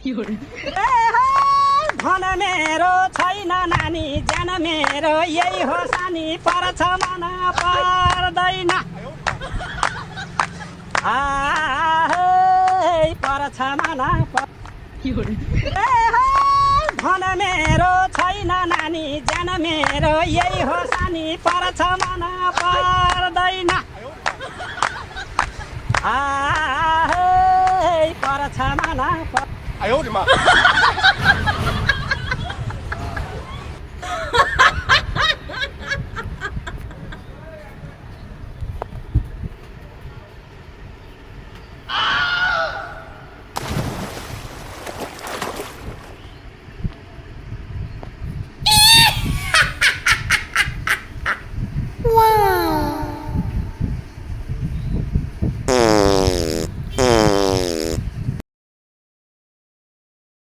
धन मेरो छैन नानी ज्यान मेरो यही हो सानी पर्छ मन पर्दैन पर्छ मन धन मेरो छैन नानी ज्यान मेरो यही हो सानी पर्छ मन पर्दैन पर्छ मन 哎呦我的妈！